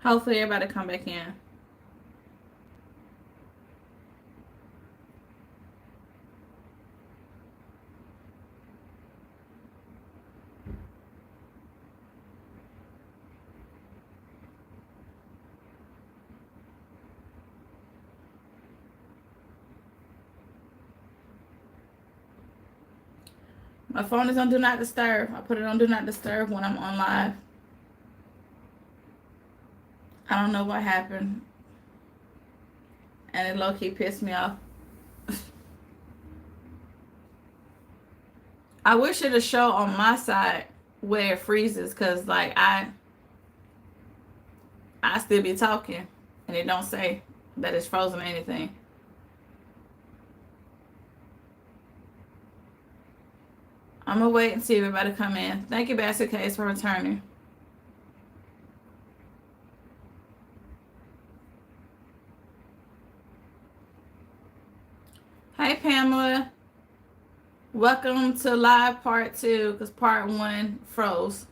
Hopefully everybody come back in. My phone is on Do Not Disturb. I put it on Do Not Disturb when I'm on live. I don't know what happened. And it low-key pissed me off. I wish it'd show on my side where it freezes, because like I still be talking and it don't say that it's frozen or anything. I'm gonna wait and see everybody come in. Thank you, Basket Case, for returning. Hey, Pamela. Welcome to live part 2, because part 1 froze.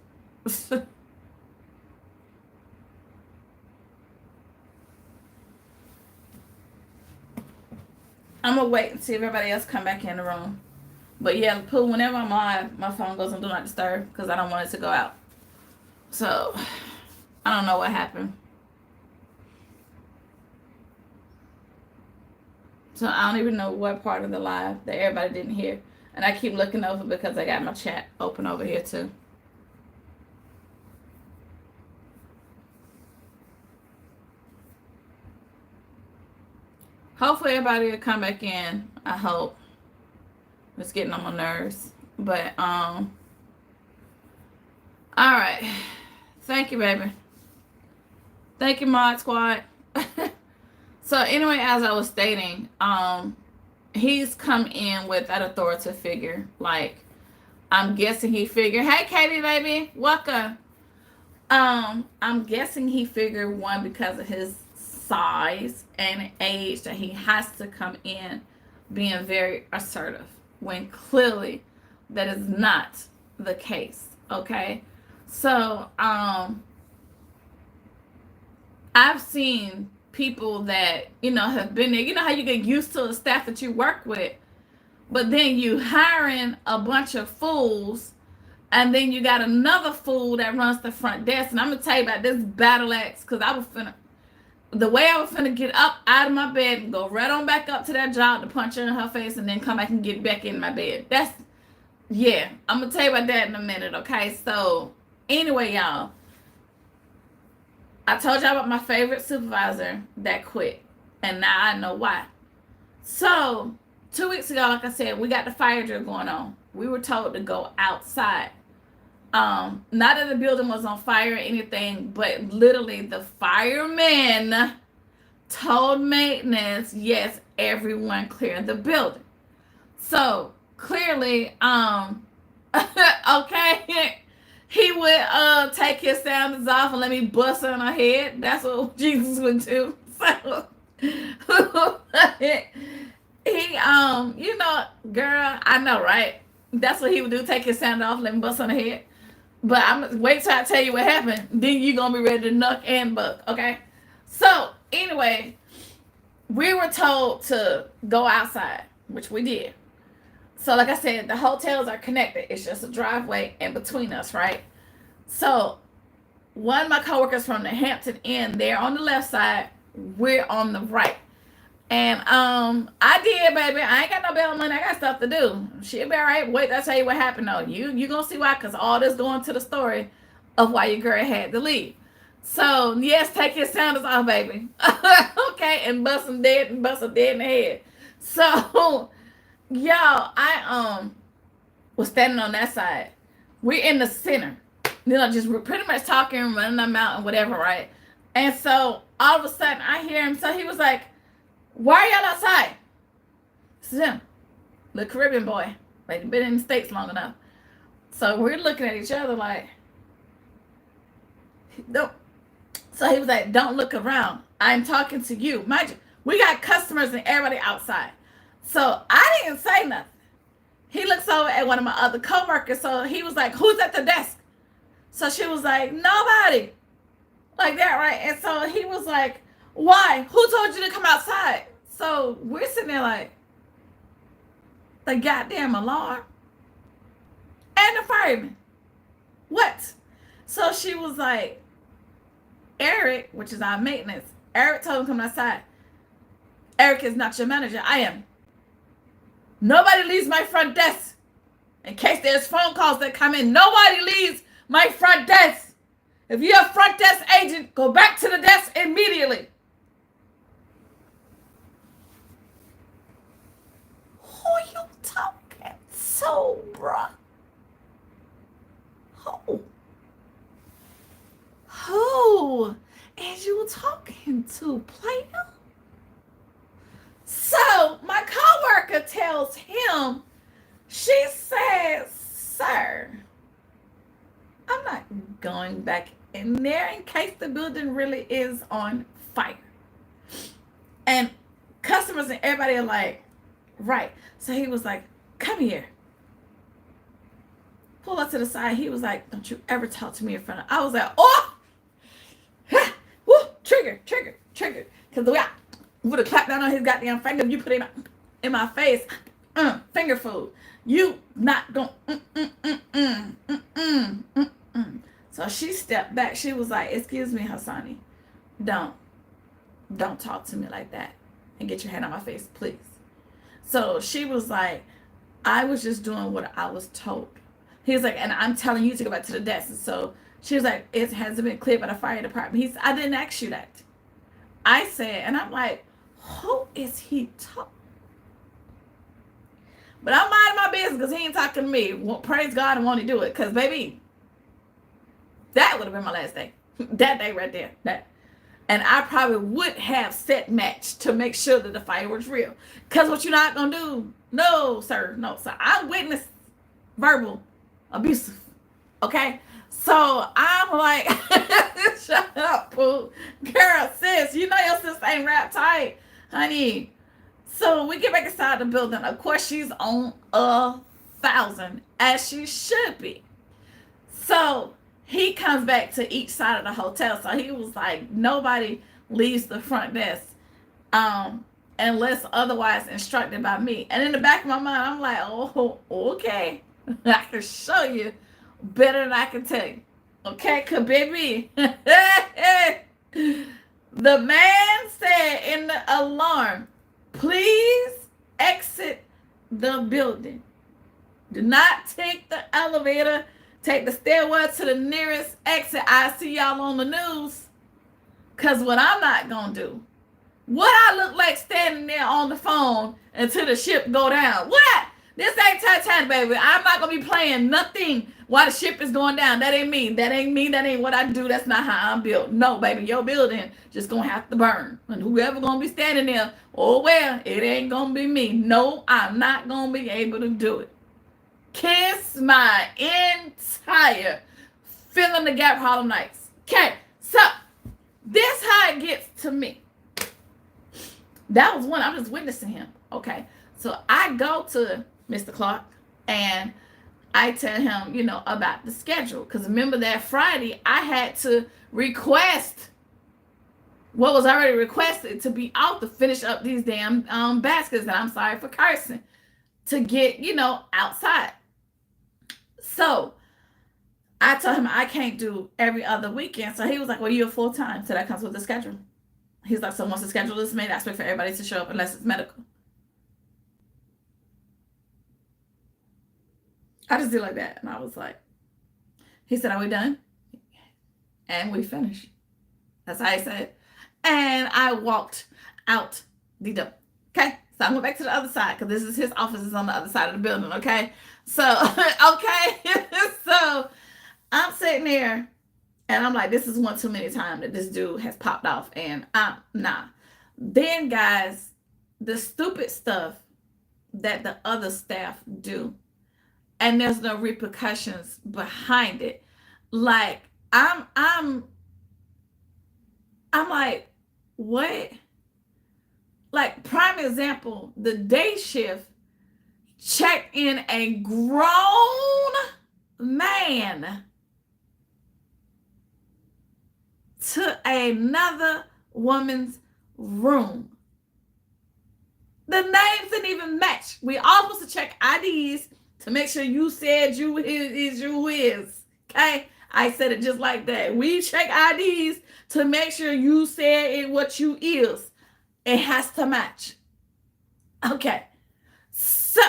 I'm gonna wait and see if everybody else come back in the room. But yeah, Pooh, whenever I'm live, my phone goes on Do Not Disturb because I don't want it to go out. So, I don't know what happened. So, I don't even know what part of the live that everybody didn't hear. And I keep looking over because I got my chat open over here too. Hopefully everybody will come back in. I hope. It's getting on my nerves. But, all right. Thank you, baby. Thank you, Mod Squad. So, anyway, as I was stating, he's come in with that authoritative figure. Like, I'm guessing he figured, hey, Katie, baby, welcome. I'm guessing he figured, one, because of his size and age, that he has to come in being very assertive, when clearly that is not the case. Okay, so I've seen people that have been there. You know how you get used to the staff that you work with, but then you hiring a bunch of fools, and then you got another fool that runs the front desk. And I'm gonna tell you about this battle axe, because I was finna get up out of my bed and go right on back up to that job to punch her in her face, and then come back and get back in my bed. I'm gonna tell you about that in a minute. Okay, so anyway, y'all, I told y'all about my favorite supervisor that quit, and now I know why. So 2 weeks ago, like I said, we got the fire drill going on. We were told to go outside. Not that the building was on fire or anything, but literally the firemen told maintenance, yes, everyone clear the building. So clearly, okay, he would take his sandals off and let me bust on her head. That's what Jesus would do. So he girl, I know, right? That's what he would do, take his sandal off, let me bust on her head. But I'm wait till I tell you what happened. Then you're gonna be ready to knock and buck, okay? So anyway, we were told to go outside, which we did. So like I said, the hotels are connected. It's just a driveway in between us, right? So one of my coworkers from the Hampton Inn, they're on the left side, we're on the right. And I did, baby. I ain't got no bail money. I got stuff to do. She'll be all right. Wait, I'll tell you what happened though. You gonna see why, because all this going to the story of why your girl had to leave. So yes, take his sandals off, baby. Okay, and bust him dead in the head. So y'all, I was standing on that side. We're in the center. Just pretty much talking, running them out and whatever, right? And so all of a sudden I hear him. So he was like, why are y'all outside? This is him, the Caribbean boy. Like, been in the States long enough. So we're looking at each other like, no. So he was like, don't look around. I'm talking to you. Mind you, we got customers and everybody outside. So I didn't say nothing. He looks over at one of my other coworkers. So he was like, who's at the desk? So she was like, nobody. like that, right? And so he was like, why? Who told you to come outside? So we're sitting there like, the goddamn alarm and the fireman. What? So she was like, Eric, which is our maintenance, Eric told him to come outside. Eric is not your manager. I am. Nobody leaves my front desk. In case there's phone calls that come in, nobody leaves my front desk. If you're a front desk agent, go back to the desk immediately. Who you talking to, bruh? Who is you talking to, player? So my coworker tells him, she says, sir, I'm not going back in there in case the building really is on fire. And customers and everybody are like, right. So he was like, come here. Pull up to the side. He was like, don't you ever talk to me in front of. I was like, oh, ha, woo, trigger. Because the way I would have clapped down on his goddamn finger, you put it in my face, finger food. You not going, So she stepped back. She was like, excuse me, Hassani, don't talk to me like that and get your hand on my face, please. So she was like, I was just doing what I was told. He was like, and I'm telling you to go back to the desk. And so she was like, it hasn't been cleared by the fire department. He said, I didn't ask you that. I said, and I'm like, who is he talking? But I'm minding my business because he ain't talking to me. Well, praise God and won't he do it. Because, baby, that would have been my last day. That day right there. That. And I probably would have set match to make sure that the fire was real. Because what you're not going to do, no, sir. I witnessed verbal abusive. Okay? So I'm like, shut up, Pooh. Girl, sis, you know your sister ain't wrapped tight, honey. So we get back inside the building. Of course, she's on 1,000, as she should be. So he comes back to each side of the hotel. So he was like, nobody leaves the front desk unless otherwise instructed by me. And in the back of my mind, I'm like, oh, okay. I can show you better than I can tell you. Okay, cause baby, the man said in the alarm, please exit the building. Do not take the elevator. Take the stairwell to the nearest exit. I see y'all on the news. Cause what I'm not gonna do, what I look like standing there on the phone until the ship go down. What? This ain't Titanic, baby. I'm not gonna be playing nothing while the ship is going down. That ain't me. That ain't me. That ain't what I do. That's not how I'm built. No, baby, your building just gonna have to burn. And whoever gonna be standing there, oh well, it ain't gonna be me. No, I'm not gonna be able to do it. Kiss my entire fill in the gap Harlem Nights. Okay, so this how it gets to me. That was one. I'm just witnessing him. Okay, so I go to Mr. Clark and I tell him, about the schedule. Because remember that Friday, I had to request what was already requested to be out to finish up these damn baskets. And I'm sorry for cursing. To get, outside. So I told him I can't do every other weekend. So he was like, well, you're full-time. So that comes with the schedule. He's like, so once the schedule is made, I expect for everybody to show up unless it's medical. I just did like that. And I was like, he said, are we done? And we finished. That's how he said. And I walked out the door. Okay. So I went back to the other side because this is his office is on the other side of the building. Okay. So, okay. So I'm sitting there and I'm like, this is one too many times that this dude has popped off. And nah. Then guys, the stupid stuff that the other staff do. And there's no repercussions behind it. Like I'm like, what? Like prime example, the day shift checked in a grown man to another woman's room. The names didn't even match. We all supposed to check IDs to make sure you said you is you is. Okay? I said it just like that. We check IDs to make sure you said it what you is. It has to match. Okay. So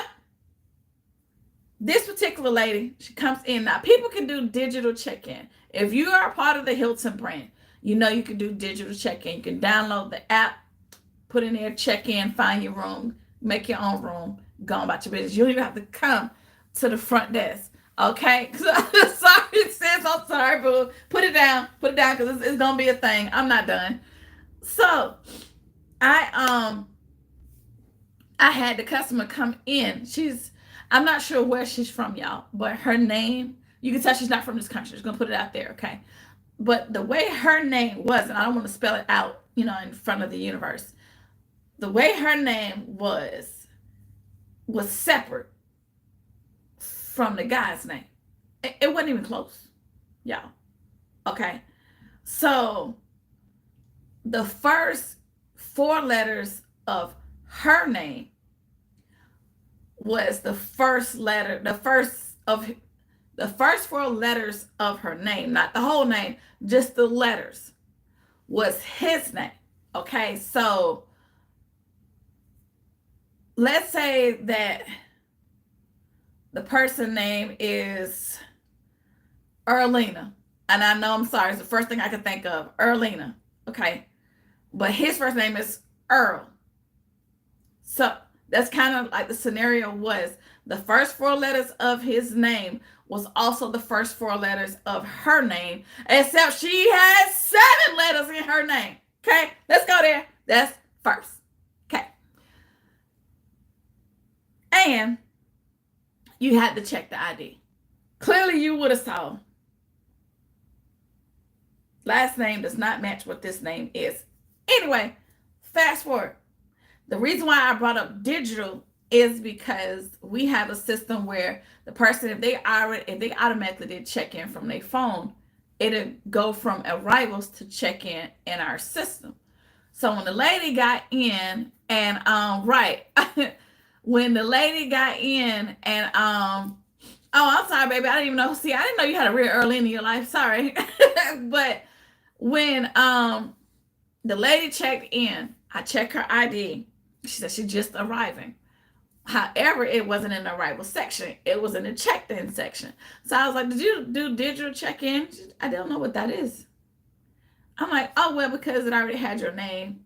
this particular lady, she comes in. Now, people can do digital check-in. If you are a part of the Hilton brand, you know you can do digital check-in. You can download the app, put in there, check in, find your room, make your own room, go on about your business. You don't even have to come to the front desk. Okay? Sorry, sis, I'm sorry, boo. Put it down because it's gonna be a thing. I'm not done. So I had the customer come in. I'm not sure where she's from, y'all, but her name, you can tell she's not from this country. Just gonna put it out there, okay? But the way her name was, and I don't want to spell it out, in front of the universe. The way her name was separate from the guy's name. It wasn't even close, y'all. Okay? So the first 4 letters of her name was the first 4 letters of her name, not the whole name, just the letters, was his name. Okay, so let's say that the person name is Erlina. And I know, I'm sorry, it's the first thing I could think of, Erlina. Okay, but his first name is Earl. So that's kind of like the scenario was the first 4 letters of his name was also the first 4 letters of her name, except she has 7 letters in her name. Okay, let's go there. That's first. Okay. And you had to check the ID. Clearly you would have saw last name does not match what this name is. Anyway, fast forward. The reason why I brought up digital is because we have a system where the person, if they automatically did check in from their phone, it'll go from arrivals to check in our system. So when the lady got in and when the lady got in and oh, I'm sorry, baby, I didn't even know. See, I didn't know you had a real early in your life. Sorry. But when the lady checked in, I checked her ID. She said she's just arriving. However, it wasn't in the arrival section. It was in the checked-in section. So I was like, did you do digital check-in? I don't know what that is. I'm like, oh, well, because it already had your name,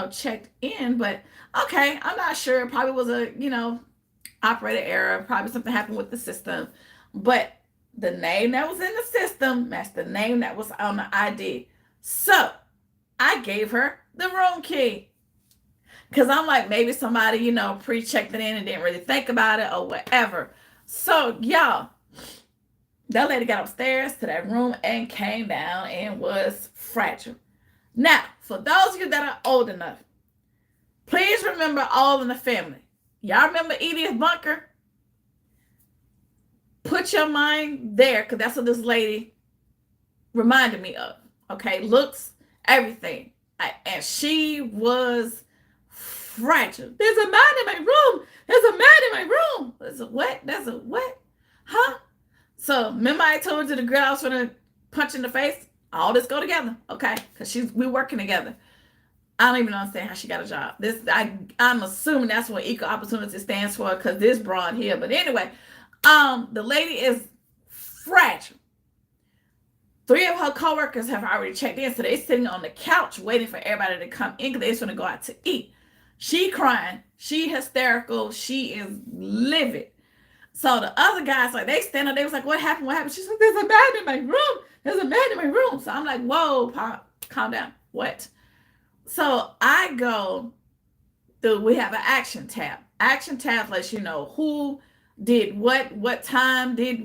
checked in. But, okay, I'm not sure. It probably was a, operator error. Probably something happened with the system. But the name that was in the system matched the name that was on the ID. So I gave her the room key. Because I'm like, maybe somebody, pre-checked it in and didn't really think about it or whatever. So, y'all, that lady got upstairs to that room and came down and was fragile. Now, for those of you that are old enough, please remember All in the Family. Y'all remember Edith Bunker? Put your mind there, because that's what this lady reminded me of. Okay, looks, everything. And she was fragile. There's a man in my room. There's a man in my room. There's a what? There's a what? Huh? So remember I told you the girl I was going to punch in the face? All this go together, okay? Because we're working together. I don't even understand how she got a job. I'm assuming that's what equal opportunity stands for, because this broad here. But anyway, the lady is fragile. 3 of her coworkers have already checked in, so they're sitting on the couch waiting for everybody to come in because they're just going to go out to eat. She crying. She hysterical. She is livid. So the other guys, like, they stand up. They was like, what happened? What happened? She's like, there's a man in my room. There's a man in my room. So I'm like, whoa, calm down. What? So I go through, we have an action tab. Action tab lets you know who did what time did